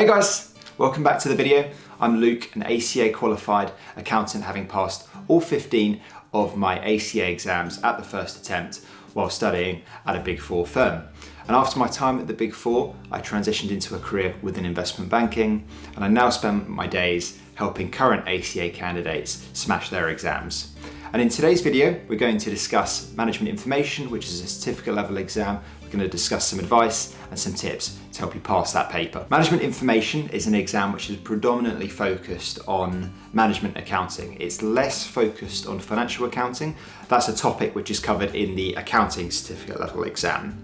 Hey guys, welcome back to the video. I'm Luke, an ACA qualified accountant, having passed all 15 of my ACA exams at the first attempt while studying at a Big Four firm. And after my time at the Big Four, I transitioned into a career within investment banking, and I now spend my days helping current ACA candidates smash their exams. And in today's video, we're going to discuss management information, which is a certificate level exam. We're going to discuss some advice and some tips to help you pass that paper. Management information is an exam which is predominantly focused on management accounting. It's less focused on financial accounting. That's a topic which is covered in the accounting certificate level exam.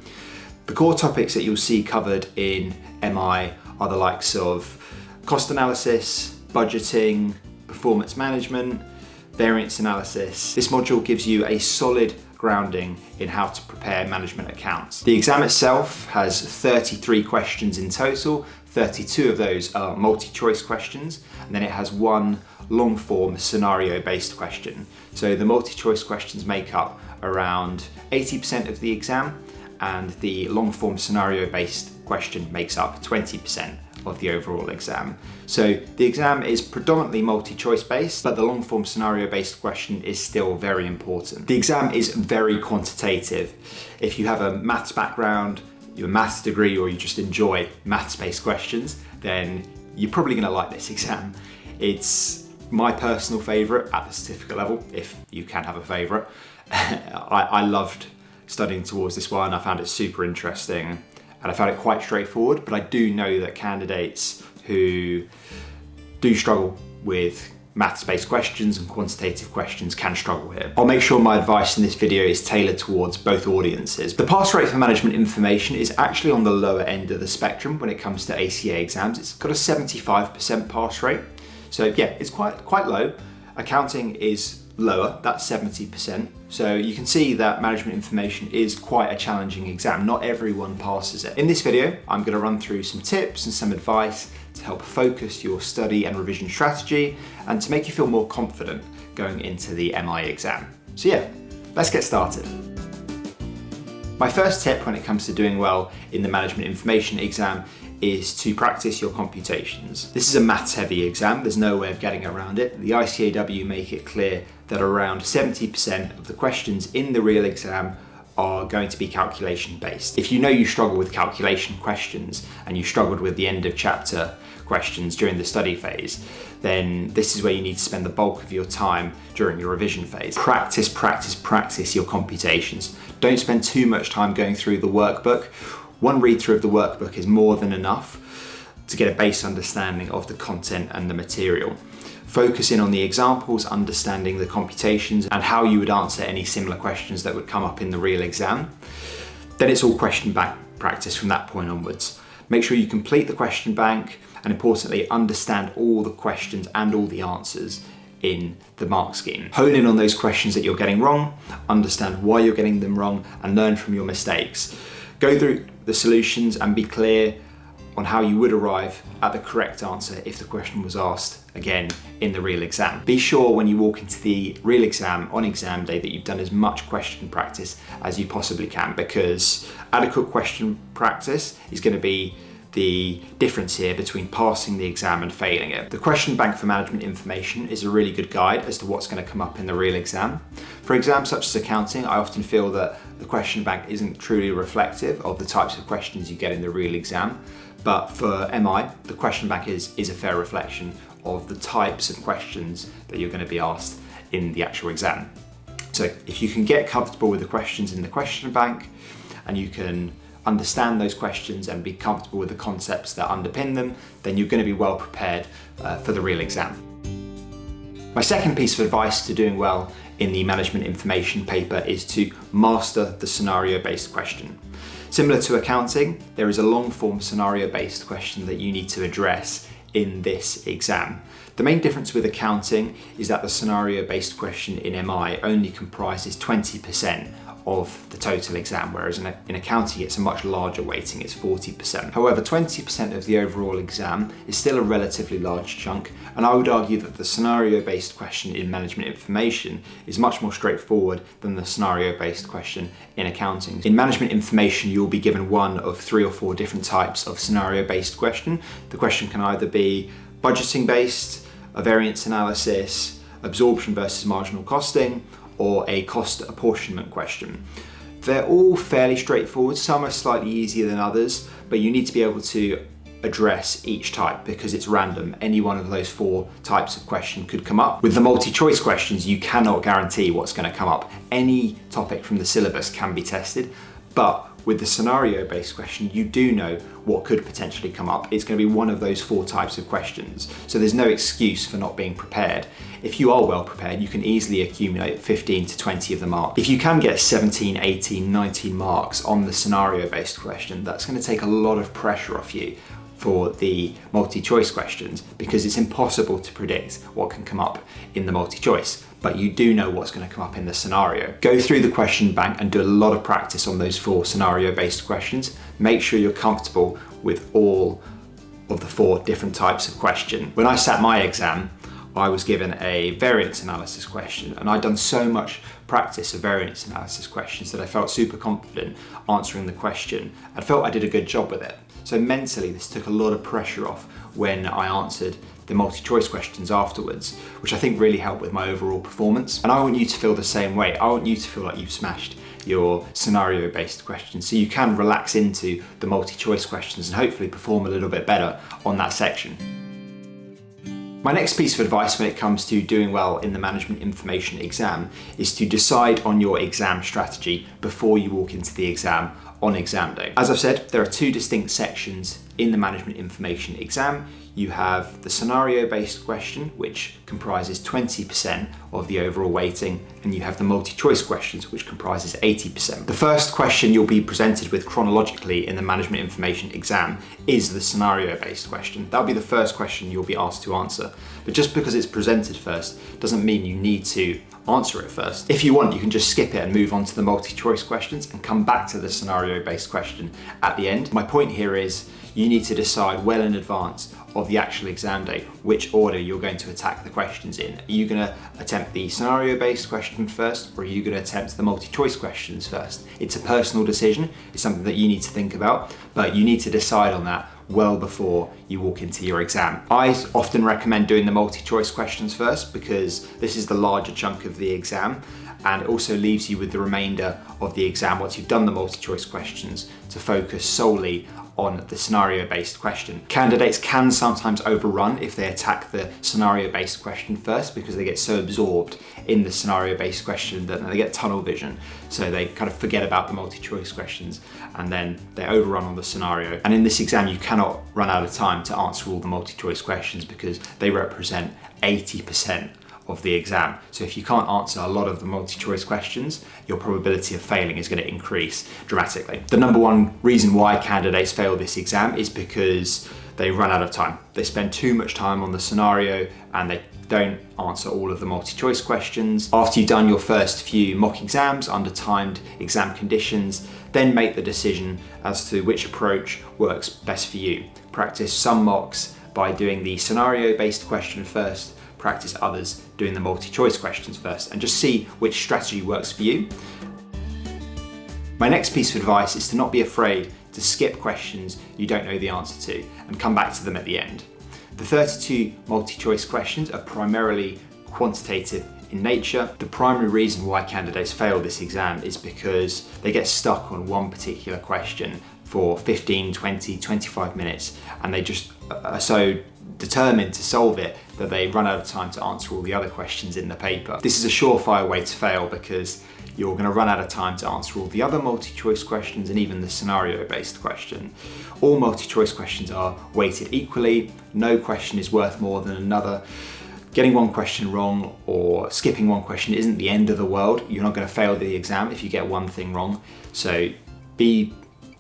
The core topics that you'll see covered in MI are the likes of cost analysis, budgeting, performance management, variance analysis. This module gives you a solid grounding in how to prepare management accounts. The exam itself has 33 questions in total. 32 of those are multi-choice questions, and then it has one long-form scenario-based question. So the multi-choice questions make up around 80% of the exam, and the long-form scenario-based question makes up 20% of the overall exam. So the exam is predominantly multi-choice based, but the long-form scenario-based question is still very important. The exam is very quantitative. If you have a maths background, your maths degree, or you just enjoy maths-based questions, then you're probably going to like this exam. It's my personal favorite at the certificate level, if you can have a favorite. I loved studying towards this one. I found it super interesting, and I found it quite straightforward, but I do know that candidates who do struggle with maths-based questions and quantitative questions can struggle here. I'll make sure my advice in this video is tailored towards both audiences. The pass rate for management information is actually on the lower end of the spectrum when it comes to ACA exams. It's got a 75% pass rate. So yeah, it's quite low. Accounting is lower, that's 70%. So you can see that management information is quite a challenging exam. Not everyone passes it. In this video, I'm going to run through some tips and some advice to help focus your study and revision strategy and to make you feel more confident going into the MI exam. So yeah, let's get started. My first tip when it comes to doing well in the management information exam is to practice your computations. This is a maths heavy exam, there's no way of getting around it. The ICAEW make it clear that around 70% of the questions in the real exam are going to be calculation based. If you know you struggle with calculation questions and you struggled with the end of chapter questions during the study phase, then this is where you need to spend the bulk of your time during your revision phase. Practice, practice, practice your computations. Don't spend too much time going through the workbook. One read through of the workbook is more than enough to get a base understanding of the content and the material. Focus in on the examples, understanding the computations and how you would answer any similar questions that would come up in the real exam. Then it's all question bank practice from that point onwards. Make sure you complete the question bank, and importantly, understand all the questions and all the answers in the mark scheme. Hone in on those questions that you're getting wrong, understand why you're getting them wrong, and learn from your mistakes. Go through the solutions and be clear on how you would arrive at the correct answer if the question was asked again in the real exam. Be sure when you walk into the real exam on exam day that you've done as much question practice as you possibly can, because adequate question practice is going to be the difference here between passing the exam and failing it. The question bank for management information is a really good guide as to what's going to come up in the real exam. For exams such as accounting, I often feel that the question bank isn't truly reflective of the types of questions you get in the real exam. But for MI, the question bank is a fair reflection of the types of questions that you're going to be asked in the actual exam. So if you can get comfortable with the questions in the question bank, and you can understand those questions and be comfortable with the concepts that underpin them, then you're going to be well prepared for the real exam. My second piece of advice to doing well in the management information paper is to master the scenario-based question. Similar to accounting, there is a long-form scenario-based question that you need to address in this exam. The main difference with accounting is that the scenario-based question in MI only comprises 20% of the total exam, whereas in accounting it's a much larger weighting, it's 40%. However, 20% of the overall exam is still a relatively large chunk, and I would argue that the scenario-based question in management information is much more straightforward than the scenario-based question in accounting. In management information, you'll be given one of 3 or 4 different types of scenario-based question. The question can either be budgeting-based, a variance analysis, absorption versus marginal costing, or a cost apportionment question. They're all fairly straightforward. Some are slightly easier than others, but you need to be able to address each type because it's random. Any one of those 4 types of question could come up. With the multi-choice questions, you cannot guarantee what's going to come up. Any topic from the syllabus can be tested, but with the scenario-based question, you do know what could potentially come up. It's going to be one of those 4 types of questions. So there's no excuse for not being prepared. If you are well prepared, you can easily accumulate 15 to 20 of the marks. If you can get 17, 18, 19 marks on the scenario-based question, that's going to take a lot of pressure off you for the multi-choice questions because it's impossible to predict what can come up in the multi-choice, but you do know what's going to come up in the scenario. Go through the question bank and do a lot of practice on those 4 scenario-based questions. Make sure you're comfortable with all of the 4 different types of question. When I sat my exam, I was given a variance analysis question, and I'd done so much practice of variance analysis questions that I felt super confident answering the question. I felt I did a good job with it. So mentally, this took a lot of pressure off when I answered the multi-choice questions afterwards, which I think really helped with my overall performance. And I want you to feel the same way. I want you to feel like you've smashed your scenario-based questions so you can relax into the multi-choice questions and hopefully perform a little bit better on that section. My next piece of advice when it comes to doing well in the management information exam is to decide on your exam strategy before you walk into the exam on exam day. As I've said, there are 2 distinct sections in the management information exam. You have the scenario-based question, which comprises 20% of the overall weighting, and you have the multi-choice questions, which comprises 80%. The first question you'll be presented with chronologically in the management information exam is the scenario-based question. That'll be the first question you'll be asked to answer. But just because it's presented first doesn't mean you need to answer it first. If you want, you can just skip it and move on to the multi-choice questions and come back to the scenario-based question at the end. My point here is you need to decide well in advance of the actual exam day which order you're going to attack the questions in. Are you going to attempt the scenario-based question first, or are you going to attempt the multi-choice questions first? It's a personal decision. It's something that you need to think about, but you need to decide on that well before you walk into your exam. I often recommend doing the multi-choice questions first because this is the larger chunk of the exam, and it also leaves you with the remainder of the exam once you've done the multi-choice questions to focus solely on the scenario-based question. Candidates can sometimes overrun if they attack the scenario-based question first because they get so absorbed in the scenario-based question that they get tunnel vision. So they kind of forget about the multi-choice questions and then they overrun on the scenario. And in this exam, you cannot run out of time to answer all the multi-choice questions because they represent 80% of the exam. So if you can't answer a lot of the multi-choice questions, your probability of failing is going to increase dramatically. The number one reason why candidates fail this exam is because they run out of time. They spend too much time on the scenario and they don't answer all of the multi-choice questions. After you've done your first few mock exams under timed exam conditions, then make the decision as to which approach works best for you. Practice some mocks by doing the scenario-based question first, practice others doing the multi-choice questions first, and just see which strategy works for you. My next piece of advice is to not be afraid to skip questions you don't know the answer to and come back to them at the end. The 32 multi-choice questions are primarily quantitative in nature. The primary reason why candidates fail this exam is because they get stuck on one particular question for 15, 20, 25 minutes, and they just are so determined to solve it that they run out of time to answer all the other questions in the paper. This is a surefire way to fail because you're going to run out of time to answer all the other multi-choice questions and even the scenario-based question. All multi-choice questions are weighted equally. No question is worth more than another. Getting one question wrong or skipping one question isn't the end of the world. You're not going to fail the exam if you get one thing wrong. So be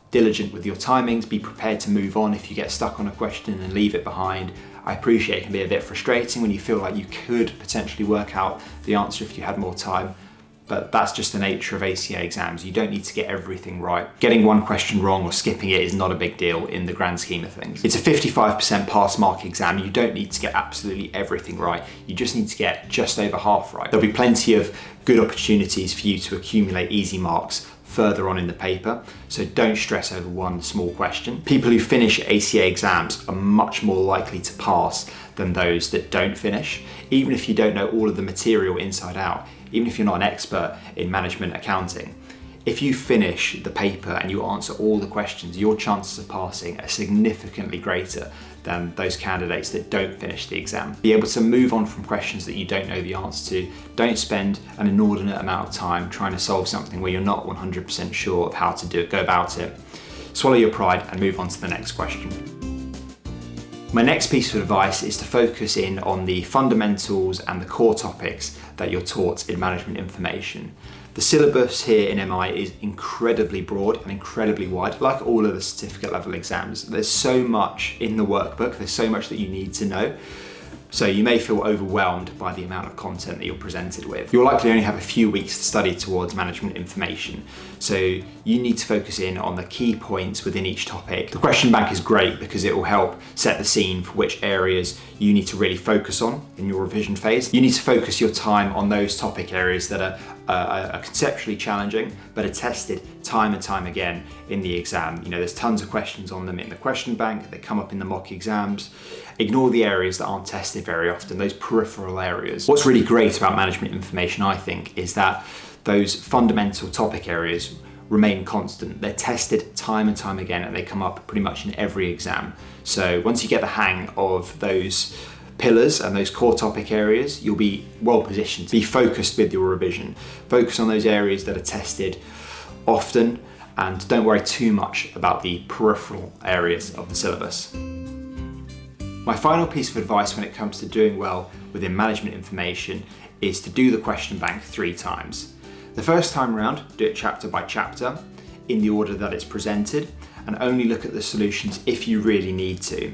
diligent with your timings, be prepared to move on if you get stuck on a question and leave it behind. I appreciate it can be a bit frustrating when you feel like you could potentially work out the answer if you had more time, but that's just the nature of ACA exams. You don't need to get everything right. Getting one question wrong or skipping it is not a big deal in the grand scheme of things. It's a 55% pass mark exam. You don't need to get absolutely everything right. You just need to get just over half right. There'll be plenty of good opportunities for you to accumulate easy marks further on in the paper, so don't stress over one small question. People who finish ACA exams are much more likely to pass than those that don't finish, even if you don't know all of the material inside out, even if you're not an expert in management accounting. If you finish the paper and you answer all the questions, your chances of passing are significantly greater than those candidates that don't finish the exam. Be able to move on from questions that you don't know the answer to. Don't spend an inordinate amount of time trying to solve something where you're not 100% sure of how to go about it. Swallow your pride and move on to the next question. My next piece of advice is to focus in on the fundamentals and the core topics that you're taught in management information. The syllabus here in MI is incredibly broad and incredibly wide, like all of the certificate level exams. There's so much in the workbook, there's so much that you need to know. So you may feel overwhelmed by the amount of content that you're presented with. You'll likely only have a few weeks to study towards management information. So you need to focus in on the key points within each topic. The question bank is great because it will help set the scene for which areas you need to really focus on in your revision phase. You need to focus your time on those topic areas that are conceptually challenging, but are tested time and time again in the exam. You know, there's tons of questions on them in the question bank, they come up in the mock exams. Ignore the areas that aren't tested very often, those peripheral areas. What's really great about management information, I think, is that those fundamental topic areas remain constant. They're tested time and time again, and they come up pretty much in every exam. So once you get the hang of those pillars and those core topic areas, you'll be well positioned to be focused with your revision. Focus on those areas that are tested often, and don't worry too much about the peripheral areas of the syllabus. My final piece of advice when it comes to doing well within management information is to do the question bank 3 times. The first time around, do it chapter by chapter in the order that it's presented, and only look at the solutions if you really need to.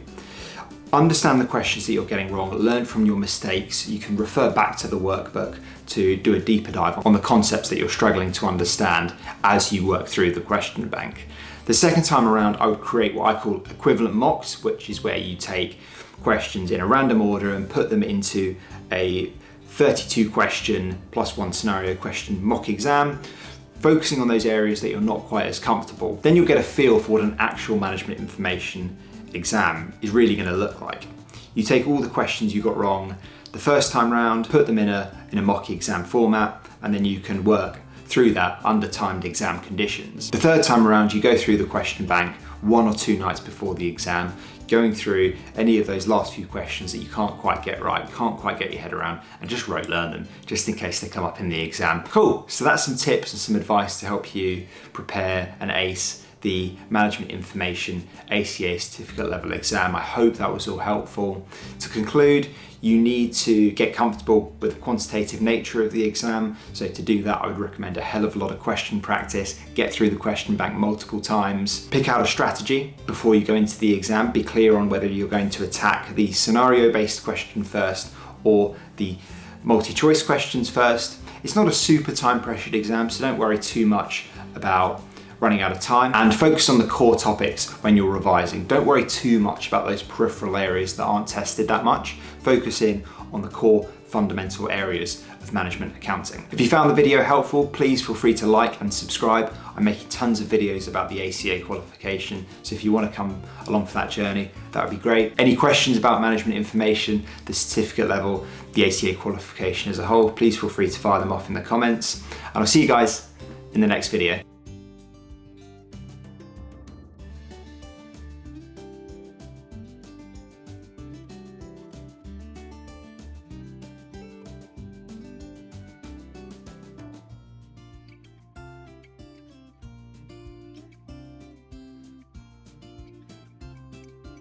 Understand the questions that you're getting wrong, learn from your mistakes. You can refer back to the workbook to do a deeper dive on the concepts that you're struggling to understand as you work through the question bank. The second time around, I would create what I call equivalent mocks, which is where you take questions in a random order and put them into a 32 question plus 1 scenario question mock exam, focusing on those areas that you're not quite as comfortable. Then you'll get a feel for what an actual management information exam is really going to look like. You take all the questions you got wrong the first time round, put them in a mock exam format, and then you can work through that under timed exam conditions. The third time around, you go through the question bank 1 or 2 nights before the exam, going through any of those last few questions that you can't quite get right, can't quite get your head around, and just rote learn them just in case they come up in the exam. Cool, so that's some tips and some advice to help you prepare and ace the management information ACA certificate level exam. I hope that was all helpful. To conclude, you need to get comfortable with the quantitative nature of the exam. So to do that, I would recommend a hell of a lot of question practice, get through the question bank multiple times, pick out a strategy before you go into the exam, be clear on whether you're going to attack the scenario-based question first or the multi-choice questions first. It's not a super time-pressured exam, so don't worry too much about running out of time, and focus on the core topics when you're revising. Don't worry too much about those peripheral areas that aren't tested that much. Focus in on the core fundamental areas of management accounting. If you found the video helpful, please feel free to like and subscribe. I'm making tons of videos about the ACA qualification, so if you want to come along for that journey, that would be great. Any questions about management information, the certificate level, the ACA qualification as a whole, please feel free to fire them off in the comments, and I'll see you guys in the next video.